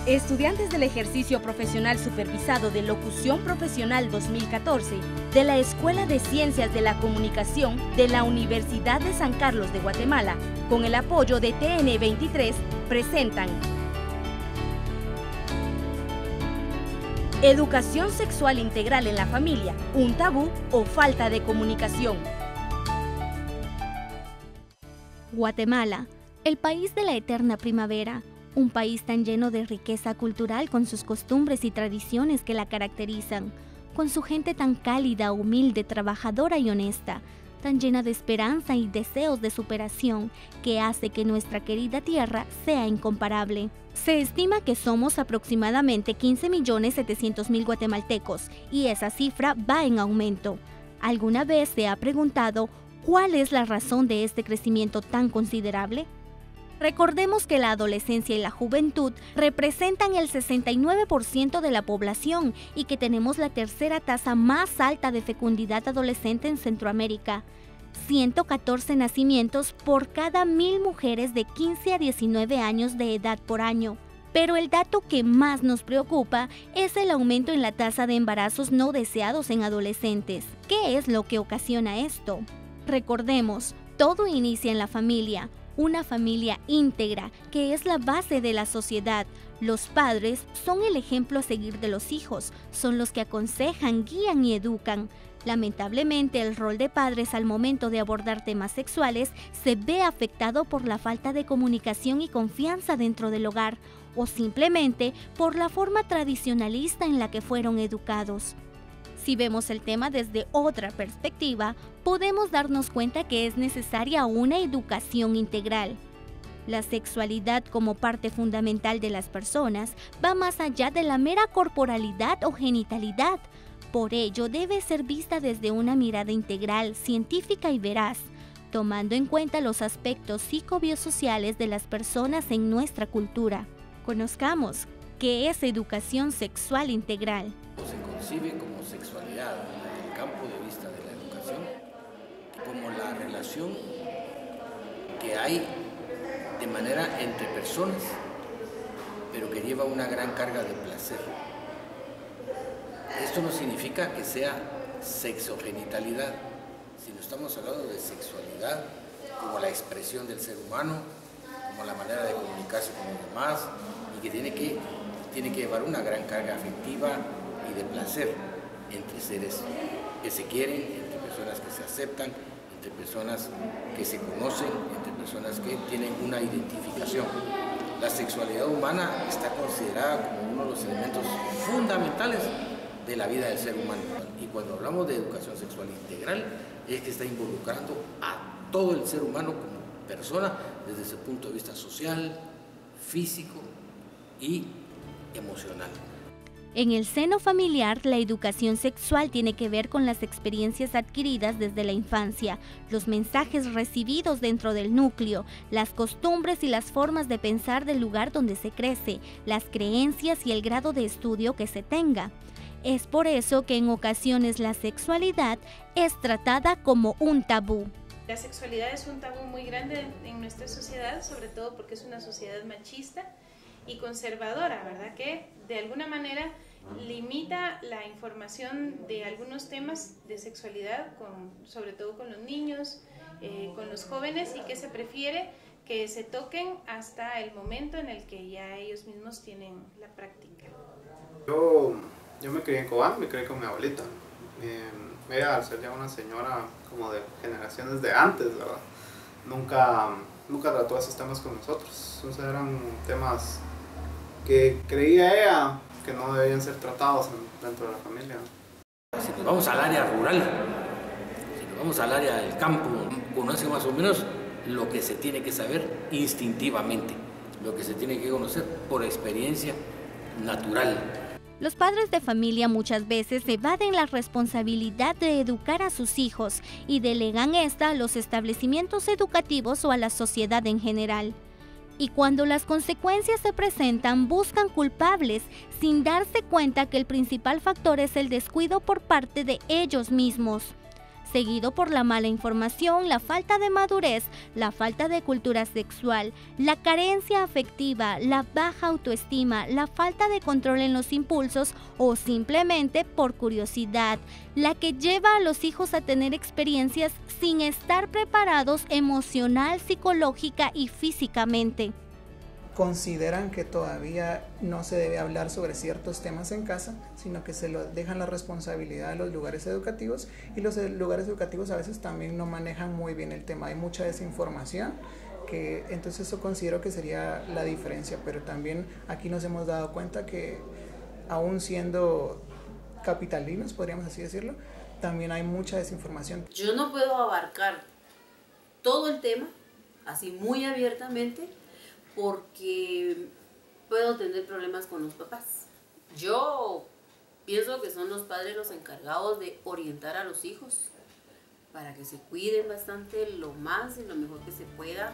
Estudiantes del ejercicio profesional supervisado de Locución Profesional 2014 de la Escuela de Ciencias de la Comunicación de la Universidad de San Carlos de Guatemala, con el apoyo de TN23, presentan Educación sexual integral en la familia, un tabú o falta de comunicación. Guatemala, el país de la eterna primavera. Un país tan lleno de riqueza cultural con sus costumbres y tradiciones que la caracterizan, con su gente tan cálida, humilde, trabajadora y honesta, tan llena de esperanza y deseos de superación, que hace que nuestra querida tierra sea incomparable. Se estima que somos aproximadamente 15.700.000 guatemaltecos y esa cifra va en aumento. ¿Alguna vez se ha preguntado cuál es la razón de este crecimiento tan considerable? Recordemos que la adolescencia y la juventud representan el 69% de la población y que tenemos la tercera tasa más alta de fecundidad adolescente en Centroamérica. 114 nacimientos por cada 1.000 mujeres de 15 a 19 años de edad por año. Pero el dato que más nos preocupa es el aumento en la tasa de embarazos no deseados en adolescentes. ¿Qué es lo que ocasiona esto? Recordemos, todo inicia en la familia. Una familia íntegra, que es la base de la sociedad. Los padres son el ejemplo a seguir de los hijos, son los que aconsejan, guían y educan. Lamentablemente, el rol de padres al momento de abordar temas sexuales se ve afectado por la falta de comunicación y confianza dentro del hogar, o simplemente por la forma tradicionalista en la que fueron educados. Si vemos el tema desde otra perspectiva, podemos darnos cuenta que es necesaria una educación integral. La sexualidad como parte fundamental de las personas va más allá de la mera corporalidad o genitalidad. Por ello, debe ser vista desde una mirada integral, científica y veraz, tomando en cuenta los aspectos psicobiosociales de las personas en nuestra cultura. Conozcamos qué es educación sexual integral. Se concibe como sexualidad desde el campo de vista de la educación, como la relación que hay de manera entre personas, pero que lleva una gran carga de placer. Esto no significa que sea sexogenitalidad, sino estamos hablando de sexualidad como la expresión del ser humano, como la manera de comunicarse con los demás, y que tiene que llevar una gran carga afectiva y de placer entre seres que se quieren, entre personas que se aceptan, entre personas que se conocen, entre personas que tienen una identificación. La sexualidad humana está considerada como uno de los elementos fundamentales de la vida del ser humano. Y cuando hablamos de educación sexual integral, es que está involucrando a todo el ser humano como persona desde ese punto de vista social, físico y emocional. En el seno familiar, la educación sexual tiene que ver con las experiencias adquiridas desde la infancia, los mensajes recibidos dentro del núcleo, las costumbres y las formas de pensar del lugar donde se crece, las creencias y el grado de estudio que se tenga. Es por eso que en ocasiones la sexualidad es tratada como un tabú. La sexualidad es un tabú muy grande en nuestra sociedad, sobre todo porque es una sociedad machista y conservadora, ¿verdad? Que de alguna manera limita la información de algunos temas de sexualidad, sobre todo con los niños, con los jóvenes, y que se prefiere que se toquen hasta el momento en el que ya ellos mismos tienen la práctica. Yo me crié en Cobán, me crié con mi abuelita. Ella, al ser ya una señora como de generaciones de antes, ¿verdad? Nunca trató esos temas con nosotros. Entonces eran temas que creía ella que no debían ser tratados dentro de la familia. Si nos vamos al área rural, si nos vamos al área del campo, conoce más o menos lo que se tiene que saber instintivamente, lo que se tiene que conocer por experiencia natural. Los padres de familia muchas veces evaden la responsabilidad de educar a sus hijos y delegan esta a los establecimientos educativos o a la sociedad en general. Y cuando las consecuencias se presentan, buscan culpables sin darse cuenta que el principal factor es el descuido por parte de ellos mismos. seguido por la mala información, la falta de madurez, la falta de cultura sexual, la carencia afectiva, la baja autoestima, la falta de control en los impulsos o simplemente por curiosidad, la que lleva a los hijos a tener experiencias sin estar preparados emocional, psicológica y físicamente. Consideran que todavía no se debe hablar sobre ciertos temas en casa, sino que se lo dejan la responsabilidad a los lugares educativos, y los lugares educativos a veces también no manejan muy bien el tema, hay mucha desinformación, que entonces eso considero que sería la diferencia, pero también aquí nos hemos dado cuenta que aún siendo capitalinos, podríamos así decirlo, también hay mucha desinformación. Yo no puedo abarcar todo el tema así muy abiertamente, porque puedo tener problemas con los papás. Yo pienso que son los padres los encargados de orientar a los hijos para que se cuiden bastante lo más y lo mejor que se pueda.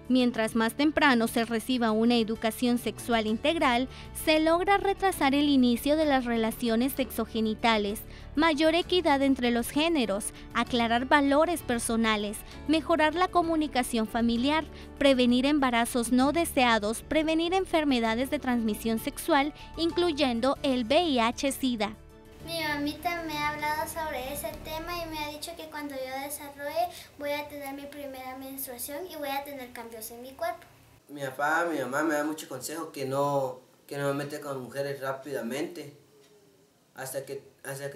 Mientras más temprano se reciba una educación sexual integral, se logra retrasar el inicio de las relaciones sexogenitales, mayor equidad entre los géneros, aclarar valores personales, mejorar la comunicación familiar, prevenir embarazos no deseados, prevenir enfermedades de transmisión sexual, incluyendo el VIH-Sida. Mi mamita me ha hablado sobre ese tema y me ha dicho que cuando yo desarrolle voy a tener mi primera menstruación y voy a tener cambios en mi cuerpo. Mi papá, mi mamá me dan mucho consejo que no me meta con mujeres rápidamente hasta que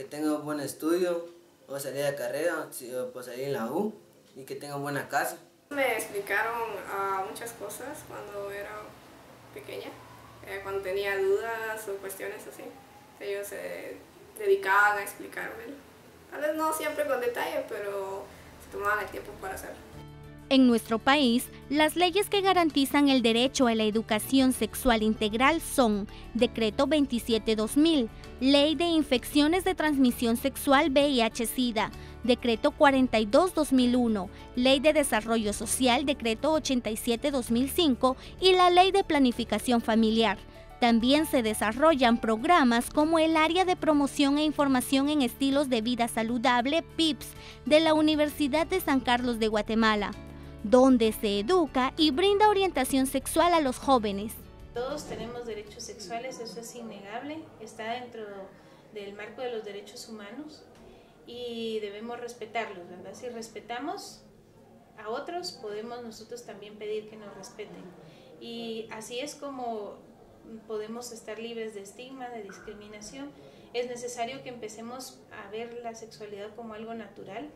tenga un buen estudio o salir de carrera o pues salir en la U y que tenga buena casa. Me explicaron muchas cosas cuando era pequeña, cuando tenía dudas o cuestiones así. Ellos se dedicaban a explicármelo. Tal vez no siempre con detalle, pero se tomaban el tiempo para hacerlo. En nuestro país, las leyes que garantizan el derecho a la educación sexual integral son Decreto 27/2000, Ley de Infecciones de Transmisión Sexual VIH-Sida, Decreto 42/2001, Ley de Desarrollo Social, Decreto 87/2005 y la Ley de Planificación Familiar. También se desarrollan programas como el Área de Promoción e Información en Estilos de Vida Saludable, PIPS, de la Universidad de San Carlos de Guatemala, donde se educa y brinda orientación sexual a los jóvenes. Todos tenemos derechos sexuales, eso es innegable, está dentro del marco de los derechos humanos y debemos respetarlos, ¿verdad? Si respetamos a otros, podemos nosotros también pedir que nos respeten. Y así es como podemos estar libres de estigma, de discriminación. Es necesario que empecemos a ver la sexualidad como algo natural.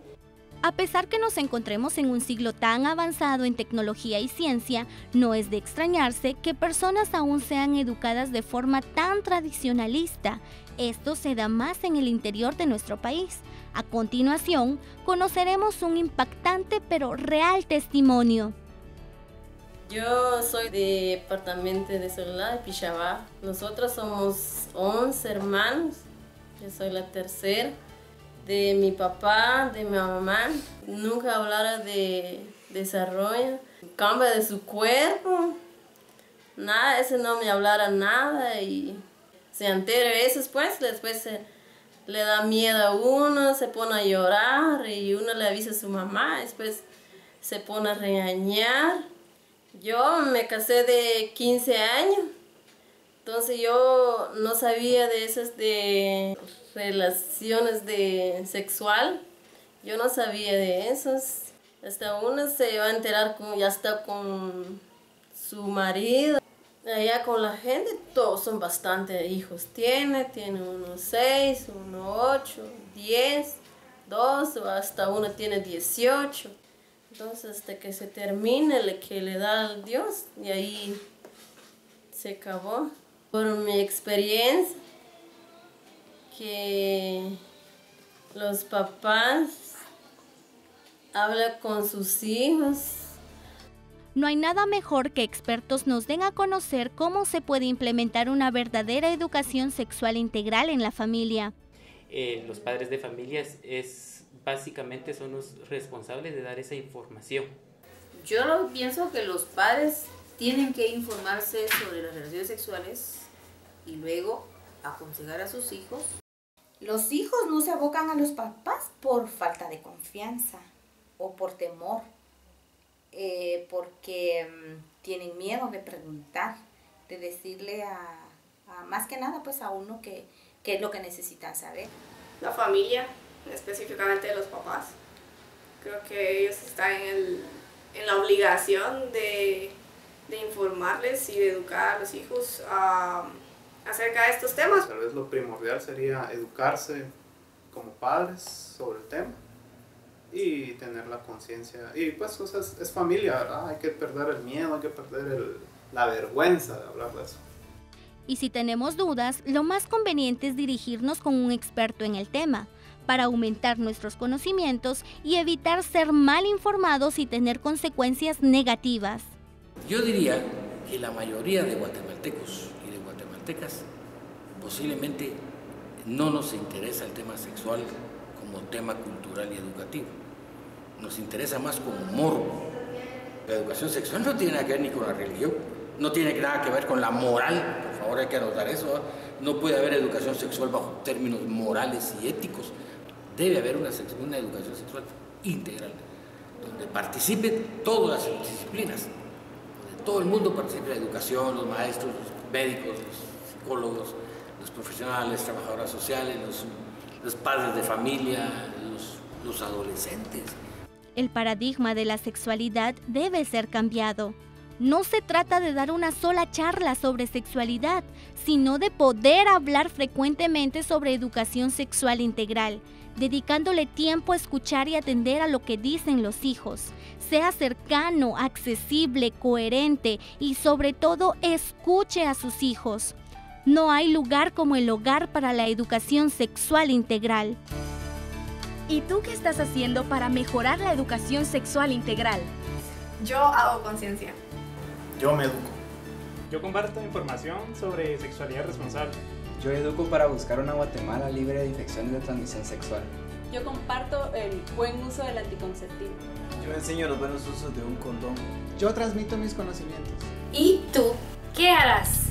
A pesar que nos encontremos en un siglo tan avanzado en tecnología y ciencia, no es de extrañarse que personas aún sean educadas de forma tan tradicionalista. Esto se da más en el interior de nuestro país. A continuación, conoceremos un impactante pero real testimonio. Yo soy de departamento de Solá, de Pichabá. Nosotros somos 11 hermanos. Yo soy la tercera. De mi papá, de mi mamá. Nunca hablara de desarrollo, cambio de su cuerpo. Nada, ese no me hablara nada y se entera eso después le da miedo a uno, se pone a llorar y uno le avisa a su mamá, después se pone a regañar. Yo me casé de 15 años, entonces yo no sabía de esas de relaciones sexual, yo no sabía de esos. Hasta uno se va a enterar ya está con su marido. Allá con la gente, todos son bastante hijos. Tiene unos 6, unos 8, 10, 12, hasta uno tiene 18. Entonces, hasta que se termine el que le da al Dios, y ahí se acabó. Por mi experiencia, que los papás hablan con sus hijos. No hay nada mejor que expertos nos den a conocer cómo se puede implementar una verdadera educación sexual integral en la familia. Los padres de familias básicamente son los responsables de dar esa información. Yo pienso que los padres tienen que informarse sobre las relaciones sexuales y luego aconsejar a sus hijos Los hijos no se abocan a los papás por falta de confianza o por temor, porque tienen miedo de preguntar, de decirle a más que nada pues a uno qué es lo que necesitan saber. La familia, específicamente los papás, creo que ellos están en la obligación de informarles y de educar a los hijos acerca de estos temas. Tal vez lo primordial sería educarse como padres sobre el tema y tener la conciencia. Y pues es familia, ¿verdad? Hay que perder el miedo, hay que perder la vergüenza de hablar de eso. Y si tenemos dudas, lo más conveniente es dirigirnos con un experto en el tema, para aumentar nuestros conocimientos y evitar ser mal informados y tener consecuencias negativas. Yo diría que la mayoría de guatemaltecos y de guatemaltecas posiblemente no nos interesa el tema sexual como tema cultural y educativo. Nos interesa más como morbo. La educación sexual no tiene nada que ver ni con la religión, no tiene nada que ver con la moral, por favor hay que anotar eso, ¿eh? No puede haber educación sexual bajo términos morales y éticos. Debe haber una educación sexual integral, donde participen todas las disciplinas, donde todo el mundo participe, la educación, los maestros, los médicos, los psicólogos, los profesionales, trabajadoras sociales, los padres de familia, los adolescentes. El paradigma de la sexualidad debe ser cambiado. No se trata de dar una sola charla sobre sexualidad, sino de poder hablar frecuentemente sobre educación sexual integral, dedicándole tiempo a escuchar y atender a lo que dicen los hijos. Sea cercano, accesible, coherente y sobre todo escuche a sus hijos. No hay lugar como el hogar para la educación sexual integral. ¿Y tú qué estás haciendo para mejorar la educación sexual integral? Yo hago conciencia. Yo me educo. Yo comparto información sobre sexualidad responsable. Yo educo para buscar una Guatemala libre de infecciones de transmisión sexual. Yo comparto el buen uso del anticonceptivo. Yo enseño los buenos usos de un condón. Yo transmito mis conocimientos. ¿Y tú qué harás?